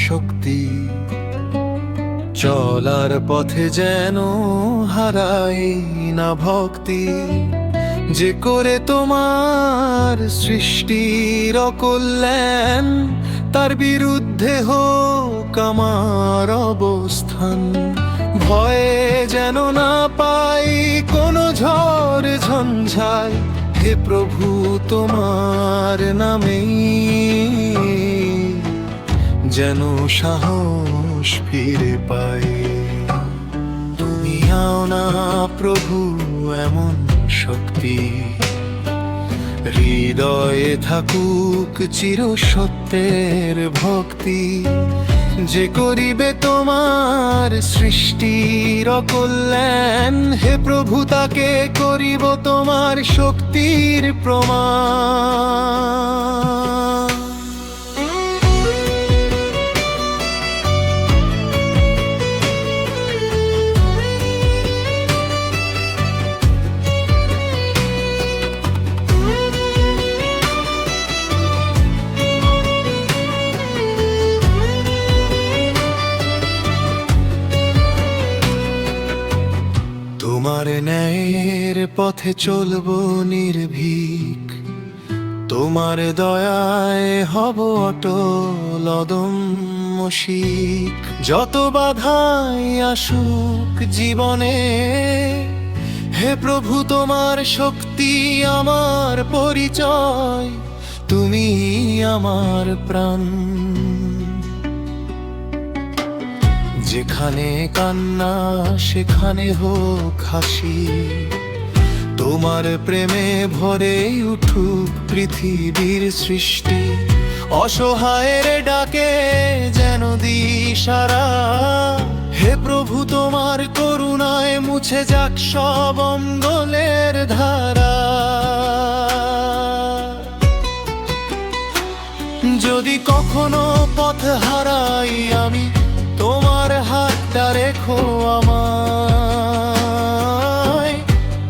শক্তি, চলার পথে যেন হারাই না ভক্তি। যে করে তোমার সৃষ্টির অকল্যাণ, তার বিরুদ্ধে হোক আমার অবস্থান। ভয়ে যেন না পাই কোনো ঝড় ঝঞ্ঝায়, হে প্রভু তোমার নামেই যেন সাহস ফিরে পাই। তুমি আও না প্রভু এমন শক্তি, হৃদয়ে থাকুক চির সত্যের ভক্তি। যে করিবে তোমার সৃষ্টির অকল্যাণ, হে প্রভু তাকে করিব তোমার শক্তির প্রমাণ। তোমার ন্যায়ের পথে চলবো নির্ভীক, তোমার দয়ায় হব অটল অদম্য শিখ। যত বাধাই আসুক জীবনে, হে প্রভু তোমার শক্তি আমার পরিচয়। তুমি আমার প্রাণ, যেখানে কান্না সেখানে হোক হাসি। তোমার প্রেমে ভরে উঠুক পৃথিবীর সৃষ্টি। অসহায়ের ডাকে যেন দিশারা, হে প্রভু তোমার করুণায় মুছে যাক সব অঙ্গলের ধারা। যদি কখনো পথ হারাই আমি, তোমার হাতটা রেখো আমায়।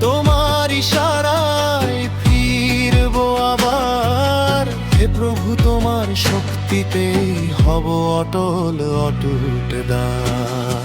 তোমার ইশারায় ফিরবো আবার, হে প্রভু তোমার শক্তিতে হব অটল অটুট দান।